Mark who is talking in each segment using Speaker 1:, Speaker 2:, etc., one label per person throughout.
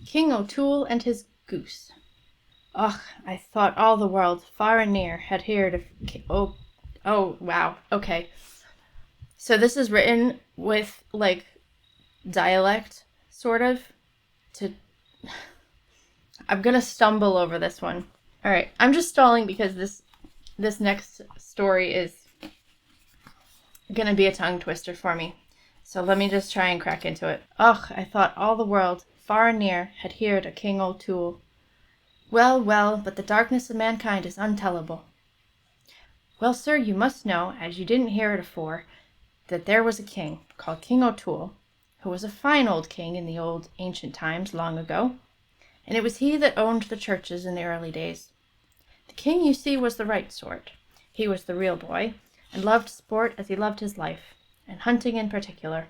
Speaker 1: King O'Toole and his goose. Och, I thought all the world, far and near, had heard of... Oh, wow, okay. So this is written with, like, dialect, sort of, to... I'm gonna stumble over this one. Alright, I'm just stalling because this next story is gonna be a tongue twister for me. So let me just try and crack into it. Och, I thought all the world, far and near, had heard of King O'Toole. Well, well, but the darkness of mankind is untellable. Well, sir, you must know, as you didn't hear it afore, that there was a king, called King O'Toole, who was a fine old king in the old ancient times long ago, and it was he that owned the churches in the early days. The king, you see, was the right sort. He was the real boy, and loved sport as he loved his life, and hunting in particular.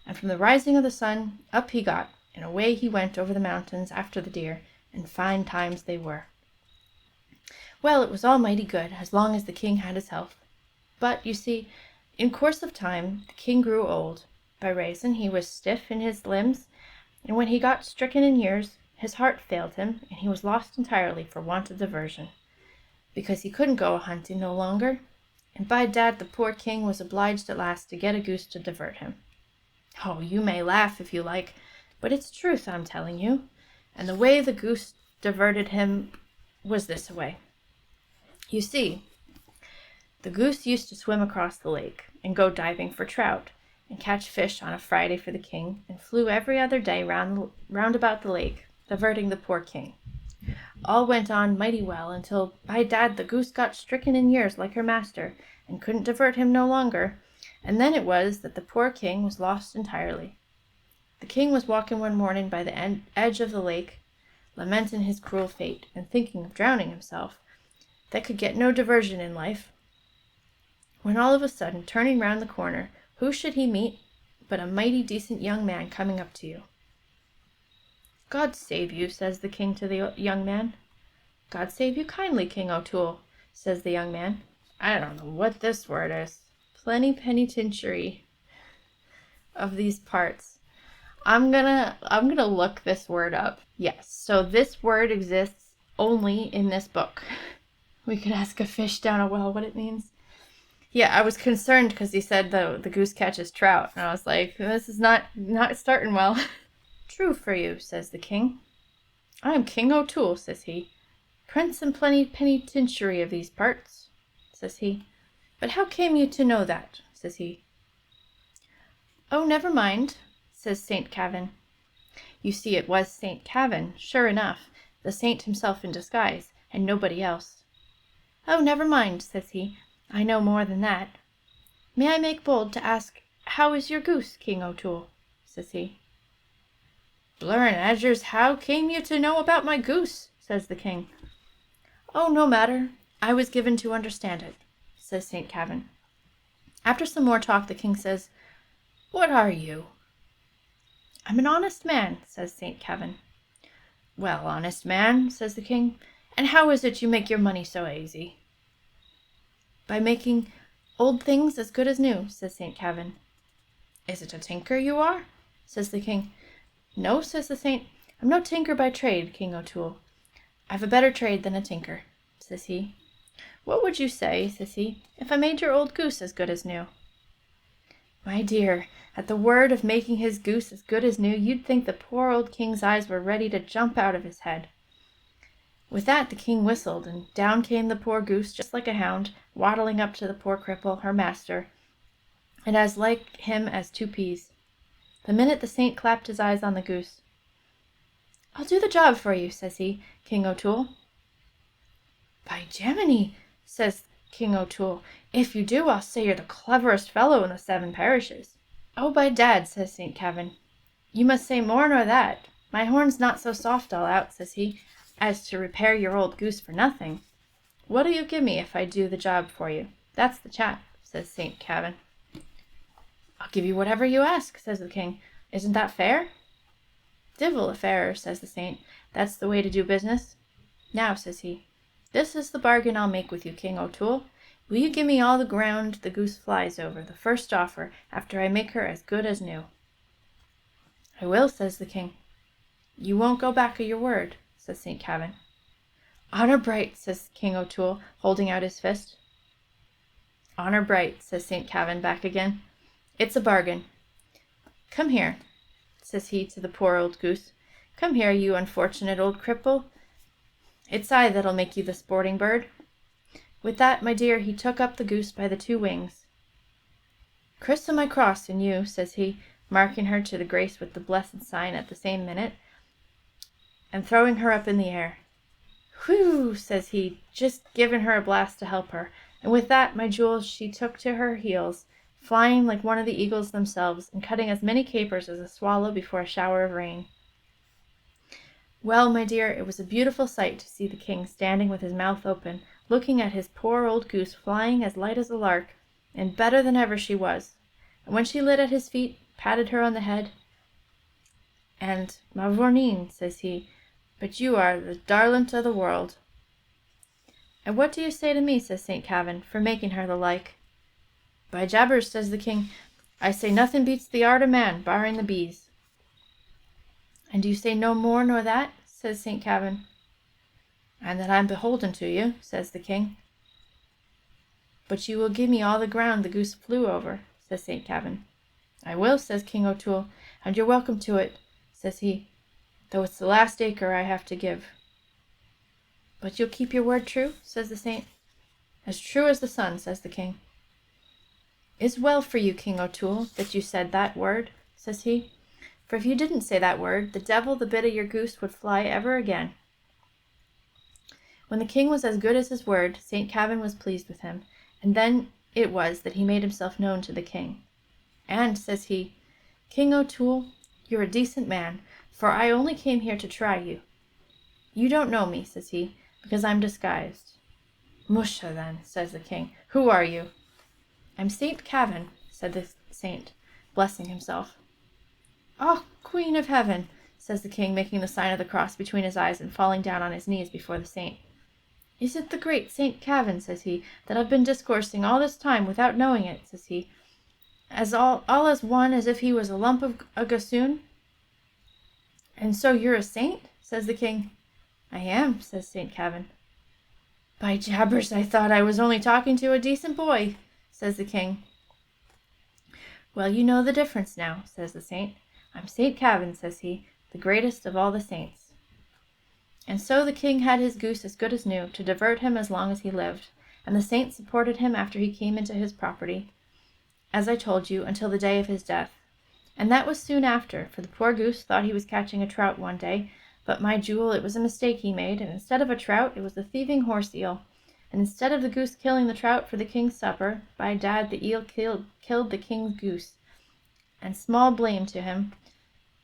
Speaker 1: And from the rising of the sun, up he got, and away he went over the mountains after the deer, and fine times they were. Well, it was all mighty good, as long as the king had his health. But, you see, in course of time, the king grew old. By raison he was stiff in his limbs, and when he got stricken in years, his heart failed him, and he was lost entirely for want of diversion, because he couldn't go a-hunting no longer, and by dad the poor king was obliged at last to get a goose to divert him. Oh, you may laugh if you like, but it's truth I'm telling you. And the way the goose diverted him was this way. You see, the goose used to swim across the lake and go diving for trout and catch fish on a Friday for the king, and flew every other day round about the lake, diverting the poor king. All went on mighty well until, by dad, the goose got stricken in years like her master and couldn't divert him no longer, and then it was that the poor king was lost entirely. The king was walking one morning by the edge of the lake, lamenting his cruel fate, and thinking of drowning himself, that could get no diversion in life, when all of a sudden, turning round the corner, who should he meet but a mighty decent young man coming up to you. God save you, says the king to the young man. God save you kindly, King O'Toole, says the young man. I don't know what this word is. Plennypennytinchery of these parts. I'm gonna look this word up. Yes, so this word exists only in this book. We could ask a fish down a well what it means. Yeah, I was concerned because he said the goose catches trout, and I was like, this is not starting well. True for you, says the king. I am King O'Toole, says he, prince and plennypennytinchery of these parts, says he. But how came you to know that, says he. Oh, never mind, says St. Kavin. You see, it was St. Kavin, sure enough, the saint himself in disguise, and nobody else. Oh, never mind, says he, I know more than that. May I make bold to ask, how is your goose, King O'Toole, says he. Blur and azures, how came you to know about my goose, says the king. Oh, no matter, I was given to understand it, says St. Kavin. After some more talk, the king says, What are you? I'm an honest man, says St. Kavin. Well, honest man, says the king, and how is it you make your money so easy? By making old things as good as new, says St. Kavin. Is it a tinker you are? Says the king. No, says the saint, I'm no tinker by trade, King O'Toole. I've a better trade than a tinker, says he. What would you say, says he, if I made your old goose as good as new? My dear, at the word of making his goose as good as new, you'd think the poor old king's eyes were ready to jump out of his head. With that the king whistled, and down came the poor goose, just like a hound, waddling up to the poor cripple, her master, and as like him as two peas. The minute the saint clapped his eyes on the goose. I'll do the job for you, says he, King O'Toole. By Gemini, says King O'Toole, if you do, I'll say you're the cleverest fellow in the 7 parishes. Oh, by dad, says St. Kavin, you must say more nor that. My horn's not so soft all out, says he, as to repair your old goose for nothing. What'll you give me if I do the job for you? That's the chat, says St. Kavin. I'll give you whatever you ask, says the king. Isn't that fair? Divil a fairer, says the saint. That's the way to do business. Now, says he, this is the bargain I'll make with you, King O'Toole. Will you give me all the ground the goose flies over, the first offer, after I make her as good as new? I will, says the king. You won't go back of your word, says St. Kavin. Honor bright, says King O'Toole, holding out his fist. Honor bright, says St. Kavin back again. It's a bargain. Come here, says he to the poor old goose. Come here, you unfortunate old cripple. It's I that'll make you the sporting bird. With that, my dear, he took up the goose by the two wings. Christ my cross and you, says he, marking her to the grace with the blessed sign at the same minute, and throwing her up in the air. Whew, says he, just giving her a blast to help her, and with that, my jewels, she took to her heels, flying like one of the eagles themselves, and cutting as many capers as a swallow before a shower of rain. Well, my dear, it was a beautiful sight to see the king standing with his mouth open, looking at his poor old goose flying as light as a lark, and better than ever she was. And when she lit at his feet, patted her on the head, and, Ma Vourneen, says he, but you are the darlint of the world. And what do you say to me, says St. Kavin, for making her the like? By jabbers, says the king, I say nothing beats the art of man, barring the bees. And do you say no more nor that, says St. Kavin. And that I'm beholden to you, says the king. But you will give me all the ground the goose flew over, says St. Kavin. I will, says King O'Toole, and you're welcome to it, says he, though it's the last acre I have to give. But you'll keep your word true, says the saint. As true as the sun, says the king. It's well for you, King O'Toole, that you said that word, says he, for if you didn't say that word, the devil the bit of your goose would fly ever again. When the king was as good as his word, St. Kavin was pleased with him, and then it was that he made himself known to the king. And, says he, King O'Toole, you're a decent man, for I only came here to try you. You don't know me, says he, because I'm disguised. Musha, then, says the king. Who are you? I'm St. Kavin, said the saint, blessing himself. Oh, Queen of Heaven, says the king, making the sign of the cross between his eyes and falling down on his knees before the saint. Is it the great St. Kavin, says he, that I've been discoursing all this time without knowing it, says he, as all as one as if he was a lump of a gossoon? And so you're a saint, says the king. I am, says St. Kavin. By jabbers, I thought I was only talking to a decent boy, says the king. Well, you know the difference now, says the saint. I'm St. Kavin, says he, the greatest of all the saints. And so the king had his goose as good as new, to divert him as long as he lived, and the saint supported him after he came into his property, as I told you, until the day of his death. And that was soon after, for the poor goose thought he was catching a trout one day, but my jewel, it was a mistake he made, and instead of a trout, it was the thieving horse-eel. And instead of the goose killing the trout for the king's supper, by dad, the eel killed the king's goose. And small blame to him,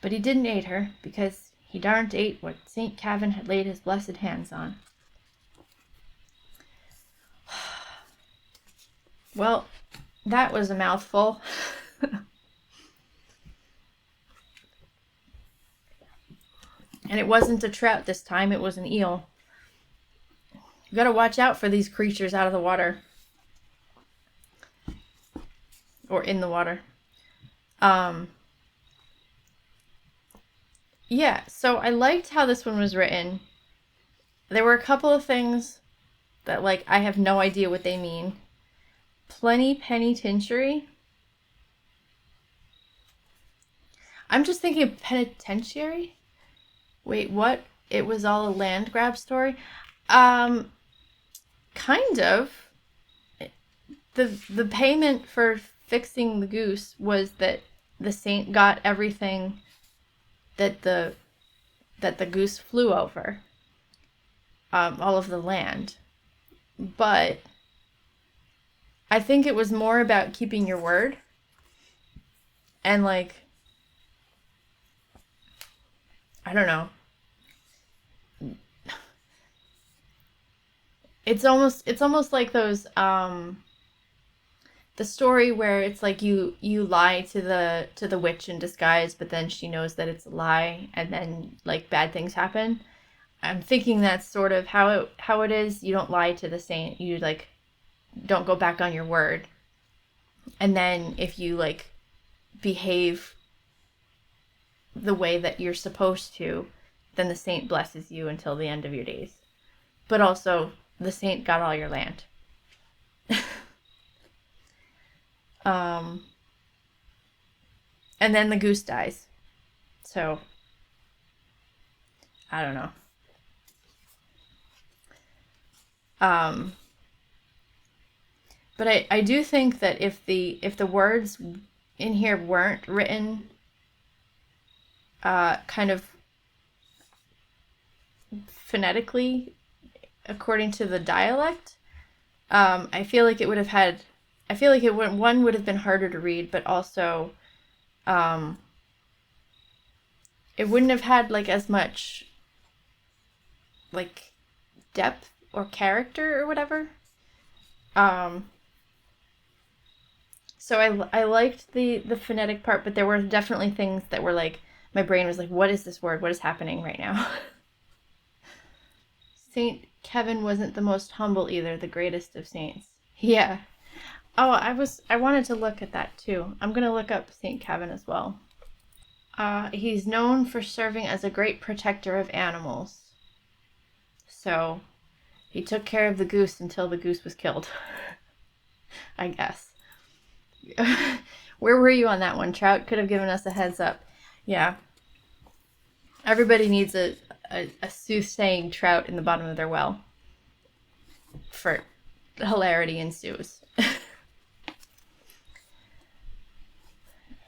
Speaker 1: but he didn't ate her, because he darn't ate what St. Kavin had laid his blessed hands on. Well, that was a mouthful. And it wasn't a trout this time, it was an eel. You gotta watch out for these creatures out of the water. Or in the water. Yeah, so I liked how this one was written. There were a couple of things that, like, I have no idea what they mean. Plennypennytinchery. I'm just thinking of penitentiary. Wait, what? It was all a land grab story? Kind of. The payment for fixing the goose was that the saint got everything that the goose flew over. All of the land. But I think it was more about keeping your word. And, like, I don't know. It's almost like those the story where it's like you lie to the witch in disguise, but then she knows that it's a lie, and then, like, bad things happen. I'm thinking that's sort of how it is. You don't lie to the saint. You, like, don't go back on your word. And then if you, like, behave the way that you're supposed to, then the saint blesses you until the end of your days. But also, the saint got all your land. And then the goose dies. So, I don't know. But I do think that if the words in here weren't written kind of phonetically according to the dialect, I feel like it would have had, I feel like one would have been harder to read, but also it wouldn't have had like as much like depth or character or whatever. So I liked the phonetic part, but there were definitely things that were like, my brain was like, what is this word? What is happening right now? Saint Kevin wasn't the most humble either, the greatest of saints. Yeah. Oh, I wanted to look at that too. I'm going to look up Saint Kevin as well. He's known for serving as a great protector of animals. So he took care of the goose until the goose was killed. I guess. Where were you on that one? Trout could have given us a heads up. Yeah. Everybody needs a soothsaying trout in the bottom of their well. For hilarity ensues.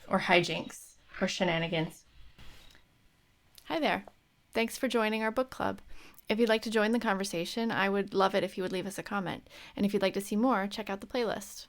Speaker 1: Or hijinks. Or shenanigans. Hi there. Thanks for joining our book club. If you'd like to join the conversation, I would love it if you would leave us a comment. And if you'd like to see more, check out the playlist.